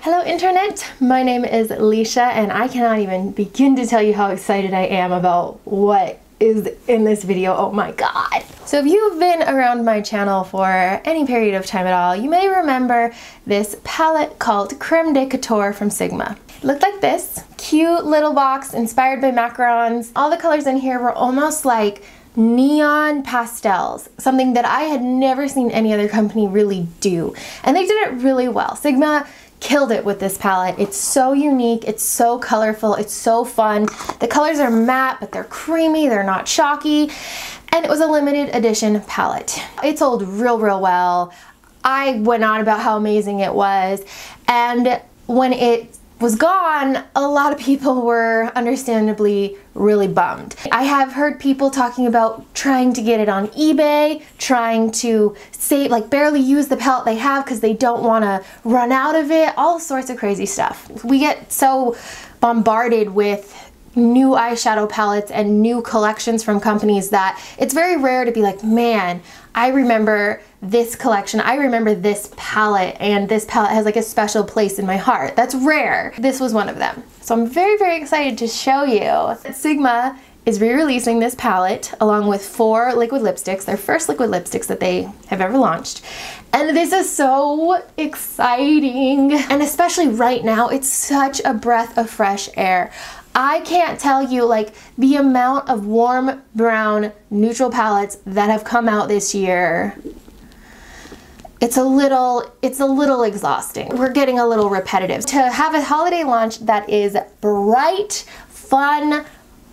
Hello internet, my name is Leisha and I cannot even begin to tell you how excited I am about what is in this video. Oh my god. So if you've been around my channel for any period of time at all, you may remember this palette called Creme de Couture from Sigma. It looked like this. Cute little box inspired by macarons. All the colors in here were almost like neon pastels, something that I had never seen any other company really do. And they did it really well. Sigma killed it with this palette. It's so unique, it's so colorful, it's so fun. The colors are matte, but they're creamy, they're not chalky, and it was a limited edition palette. It sold real well. I went on about how amazing it was, and when it was gone, a lot of people were understandably really bummed. I have heard people talking about trying to get it on eBay, trying to save, like barely use the palette they have because they don't want to run out of it, all sorts of crazy stuff. We get so bombarded with new eyeshadow palettes and new collections from companies that it's very rare to be like, man, I remember this collection, I remember this palette, and this palette has like a special place in my heart. That's rare. This was one of them. So I'm very excited to show you that Sigma is re-releasing this palette along with 4 liquid lipsticks, their first liquid lipsticks that they have ever launched. And this is so exciting. And especially right now, it's such a breath of fresh air. I can't tell you like the amount of warm brown neutral palettes that have come out this year. It's a little exhausting. We're getting a little repetitive. To have a holiday launch that is bright, fun,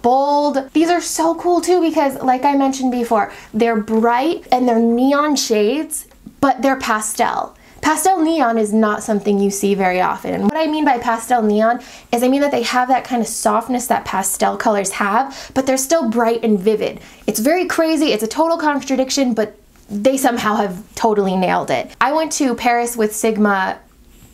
bold. These are so cool too because like I mentioned before, they're bright and they're neon shades, but they're pastel. Pastel neon is not something you see very often. And what I mean by pastel neon is I mean that they have that kind of softness that pastel colors have, but they're still bright and vivid. It's very crazy, it's a total contradiction, but they somehow have totally nailed it. I went to Paris with Sigma,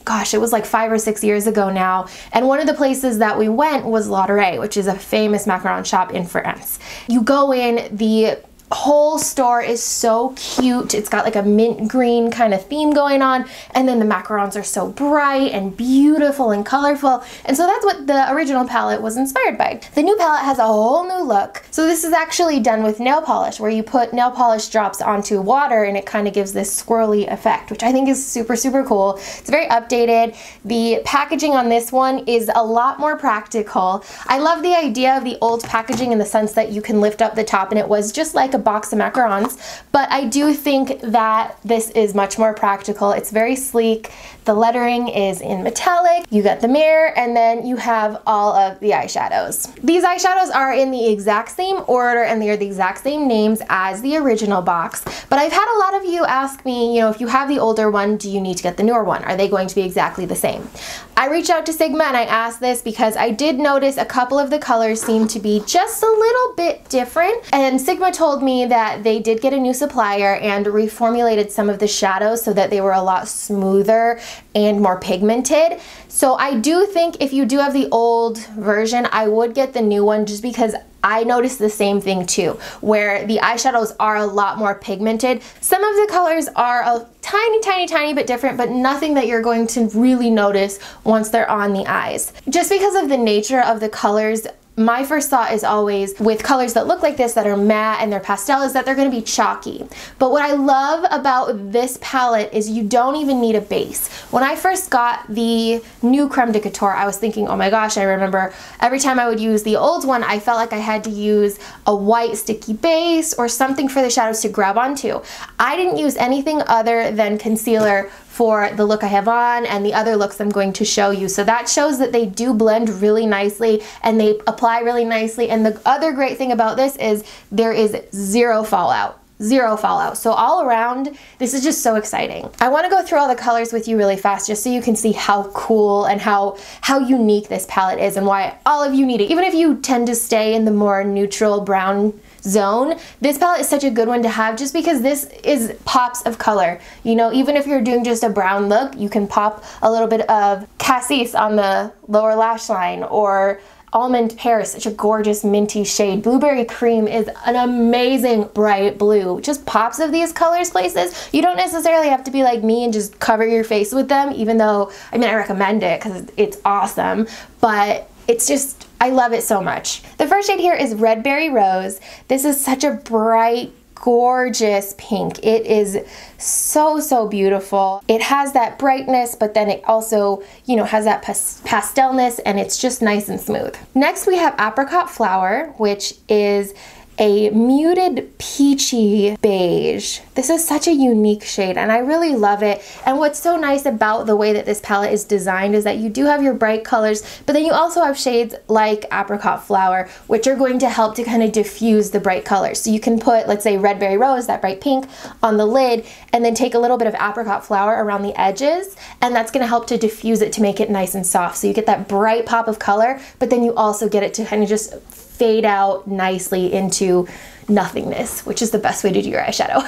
gosh, it was like 5 or 6 years ago now, and one of the places that we went was Elderberry, which is a famous macaron shop in France. You go in, the whole store is so cute. It's got like a mint green kind of theme going on, and then the macarons are so bright and beautiful and colorful, and so that's what the original palette was inspired by. The new palette has a whole new look. So this is actually done with nail polish, where you put nail polish drops onto water and it kind of gives this swirly effect, which I think is super cool. It's very updated. The packaging on this one is a lot more practical. I love the idea of the old packaging in the sense that you can lift up the top and it was just like a box of macarons, but I do think that this is much more practical. It's very sleek. The lettering is in metallic. You got the mirror, and then you have all of the eyeshadows. These eyeshadows are in the exact same order and they are the exact same names as the original box, but I've had a lot of you ask me, you know, if you have the older one, do you need to get the newer one? Are they going to be exactly the same? I reached out to Sigma and I asked this because I did notice a couple of the colors seem to be just a little bit different, and Sigma told me that they did get a new supplier and reformulated some of the shadows so that they were a lot smoother and more pigmented. So I do think if you do have the old version, I would get the new one just because I noticed the same thing too, where the eyeshadows are a lot more pigmented. Some of the colors are a tiny bit different, but nothing that you're going to really notice once they're on the eyes. Just because of the nature of the colors, my first thought is always with colors that look like this that are matte and they're pastel is that they're going to be chalky. But what I love about this palette is you don't even need a base. When I first got the new Creme de Couture, I was thinking, oh my gosh, I remember every time I would use the old one, I felt like I had to use a white sticky base or something for the shadows to grab onto. I didn't use anything other than concealer for the look I have on and the other looks I'm going to show you. So that shows that they do blend really nicely and they apply really nicely. And the other great thing about this is there is zero fallout. Zero fallout. So all around, this is just so exciting. I want to go through all the colors with you really fast just so you can see how cool and how unique this palette is and why all of you need it. Even if you tend to stay in the more neutral brown zone, this palette is such a good one to have just because this is pops of color. You know, even if you're doing just a brown look, you can pop a little bit of cassis on the lower lash line or Almond Pear is such a gorgeous minty shade. Blueberry Cream is an amazing bright blue. Just pops of these colors places. You don't necessarily have to be like me and just cover your face with them, even though, I mean, I recommend it because it's awesome, but it's just, I love it so much. The first shade here is Red Berry Rose. This is such a bright, gorgeous pink. It is so, so beautiful. It has that brightness, but then it also, you know, has that pastelness, and it's just nice and smooth. Next we have Apricot Flower, which is a muted peachy beige. This is such a unique shade and I really love it. And what's so nice about the way that this palette is designed is that you do have your bright colors, but then you also have shades like Apricot Flower, which are going to help to kind of diffuse the bright colors. So you can put, let's say, Red Berry Rose, that bright pink, on the lid, and then take a little bit of Apricot Flower around the edges, and that's gonna help to diffuse it to make it nice and soft. So you get that bright pop of color, but then you also get it to kind of just fade out nicely into nothingness, which is the best way to do your eyeshadow.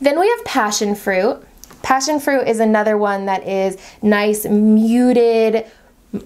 Then we have Passion Fruit. Passion Fruit is another one that is nice, muted,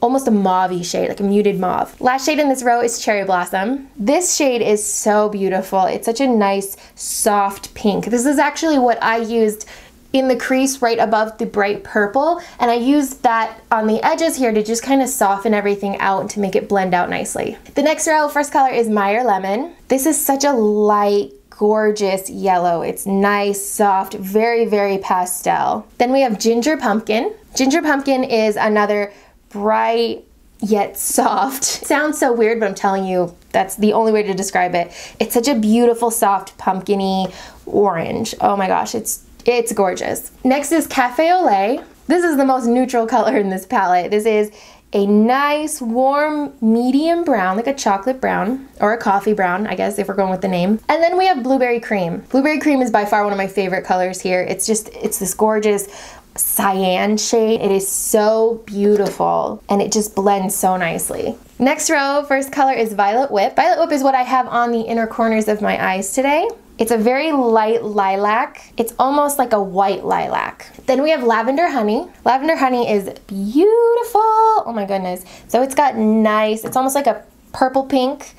almost a mauve-y shade, like a muted mauve. Last shade in this row is Cherry Blossom. This shade is so beautiful. It's such a nice, soft pink. This is actually what I used in the crease right above the bright purple, and I used that on the edges here to just kind of soften everything out and to make it blend out nicely. The next row, first color is Meyer Lemon. This is such a light, gorgeous yellow. It's nice, soft, very, very pastel. Then we have Ginger Pumpkin. Ginger Pumpkin is another bright yet soft. It sounds so weird, but I'm telling you, that's the only way to describe it. It's such a beautiful, soft, pumpkin-y orange. Oh my gosh, it's gorgeous. Next is Cafe Au Lait. This is the most neutral color in this palette. This is a nice, warm, medium brown, like a chocolate brown, or a coffee brown, I guess, if we're going with the name. And then we have Blueberry Cream. Blueberry Cream is by far one of my favorite colors here. It's this gorgeous cyan shade. It is so beautiful, and it just blends so nicely. Next row, first color is Violet Whip. Violet Whip is what I have on the inner corners of my eyes today. It's a very light lilac. It's almost like a white lilac. Then we have Lavender Honey. Lavender Honey is beautiful. Oh my goodness. So it's got nice, it's almost like a purple pink,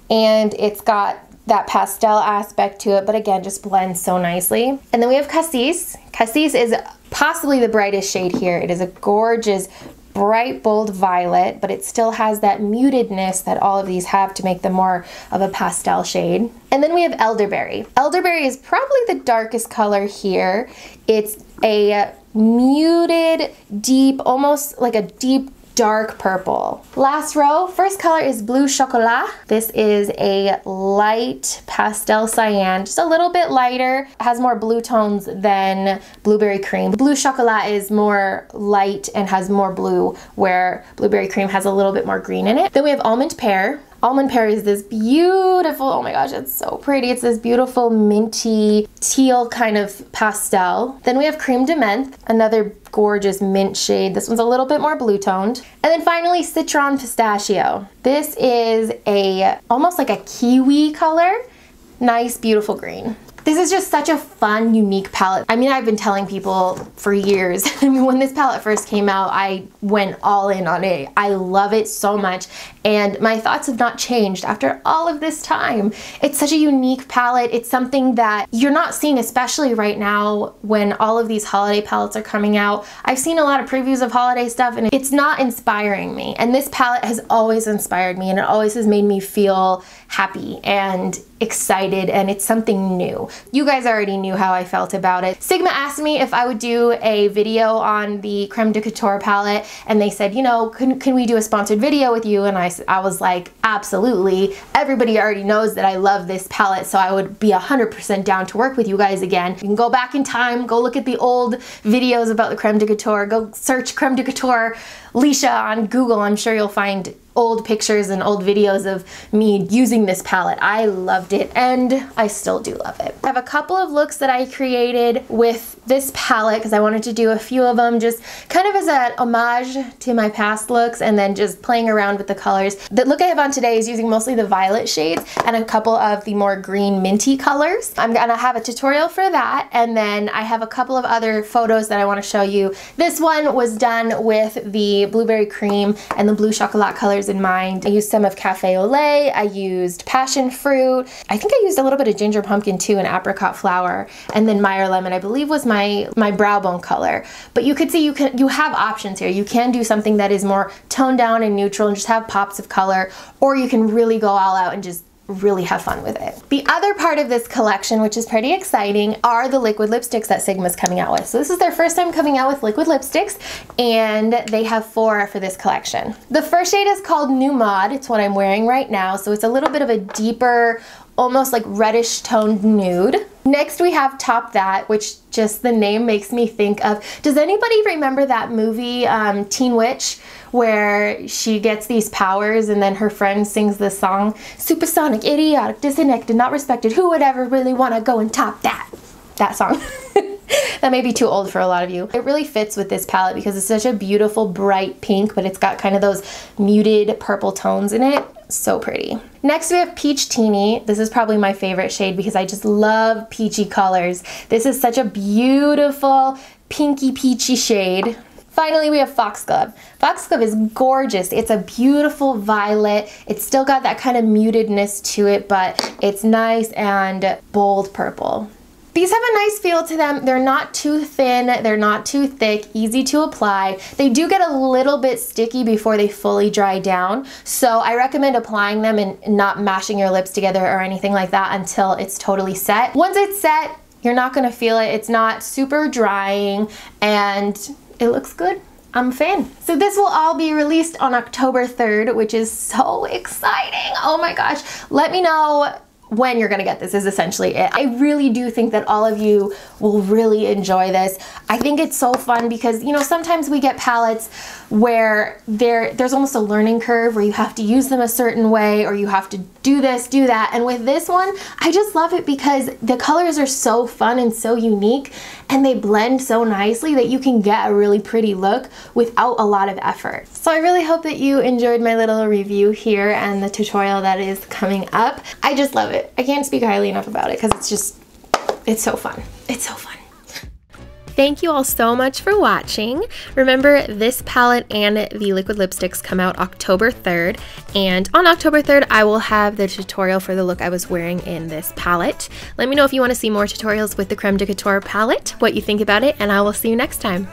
and it's got that pastel aspect to it, but again, just blends so nicely. And then we have Cassis. Cassis is possibly the brightest shade here. It is a gorgeous, bright, bold violet, but it still has that mutedness that all of these have to make them more of a pastel shade. And then we have Elderberry. Elderberry is probably the darkest color here. It's a muted, deep, almost like a deep, dark purple. Last row, first color is Blue Chocolat. This is a light pastel cyan, just a little bit lighter. It has more blue tones than Blueberry Cream. Blue Chocolat is more light and has more blue, where Blueberry Cream has a little bit more green in it. Then we have Almond Pear. Almond Pear is this beautiful, oh my gosh, it's so pretty. It's this beautiful minty teal kind of pastel. Then we have Creme de Menthe, another gorgeous mint shade. This one's a little bit more blue toned. And then finally, Citron Pistachio. This is almost like a kiwi color. Nice, beautiful green. This is just such a fun, unique palette. I mean, I've been telling people for years. I mean, when this palette first came out, I went all in on it. I love it so much, and my thoughts have not changed after all of this time. It's such a unique palette. It's something that you're not seeing, especially right now when all of these holiday palettes are coming out. I've seen a lot of previews of holiday stuff, and it's not inspiring me. And this palette has always inspired me, and it always has made me feel happy and excited, and it's something new. You guys already knew how I felt about it. Sigma asked me if I would do a video on the Creme de Couture palette, and they said, you know, can we do a sponsored video with you? And I was like, absolutely. Everybody already knows that I love this palette, so I would be 100% down to work with you guys again. You can go back in time, go look at the old videos about the Creme de Couture, go search Creme de Couture Leisha on Google. I'm sure you'll find old pictures and old videos of me using this palette. I loved it, and I still do love it. I have a couple of looks that I created with this palette because I wanted to do a few of them just kind of as an homage to my past looks, and then just playing around with the colors. The look I have on today is using mostly the violet shades and a couple of the more green minty colors. I'm gonna have a tutorial for that, and then I have a couple of other photos that I want to show you. This one was done with the Blueberry Cream and the Blue Chocolat colors colors in mind. I used some of Cafe Au Lait, I used Passion Fruit, I think I used a little bit of Ginger Pumpkin too, and Apricot Flower, and then Meyer Lemon, I believe was my brow bone color. But you could see you have options here. You can do something that is more toned down and neutral and just have pops of color, or you can really go all out and just really have fun with it. The other part of this collection, which is pretty exciting, are the liquid lipsticks that Sigma's coming out with. So this is their first time coming out with liquid lipsticks, and they have 4 for this collection. The first shade is called New Mod. It's what I'm wearing right now, so it's a little bit of a deeper, almost like reddish toned nude. Next we have Top That, which just the name makes me think of, does anybody remember that movie Teen Witch, where she gets these powers and then her friend sings this song, supersonic, idiotic, disconnected, not respected, who would ever really want to go and top that? That song. That may be too old for a lot of you. It really fits with this palette because it's such a beautiful bright pink, but it's got kind of those muted purple tones in it. So pretty. Next we have Peach Teeny. This is probably my favorite shade because I just love peachy colors. This is such a beautiful pinky peachy shade. Finally, we have Foxglove. Foxglove is gorgeous. It's a beautiful violet. It's still got that kind of mutedness to it, but it's nice and bold purple. These have a nice feel to them. They're not too thin, they're not too thick, easy to apply. They do get a little bit sticky before they fully dry down, so I recommend applying them and not mashing your lips together or anything like that until it's totally set. Once it's set, you're not gonna feel it. It's not super drying, and it looks good. I'm a fan. So this will all be released on October 3rd, which is so exciting. Oh my gosh. Let me know when you're gonna get this is essentially it. I really do think that all of you will really enjoy this. I think it's so fun because, you know, sometimes we get palettes where there's almost a learning curve where you have to use them a certain way or you have to do this, do that. And with this one, I just love it because the colors are so fun and so unique and they blend so nicely that you can get a really pretty look without a lot of effort. So I really hope that you enjoyed my little review here and the tutorial that is coming up. I just love it. I can't speak highly enough about it because it's so fun. It's so fun. Thank you all so much for watching. Remember, this palette and the liquid lipsticks come out October 3rd, and on October 3rd I will have the tutorial for the look I was wearing in this palette. Let me know if you want to see more tutorials with the Creme de Couture palette, what you think about it, and I will see you next time.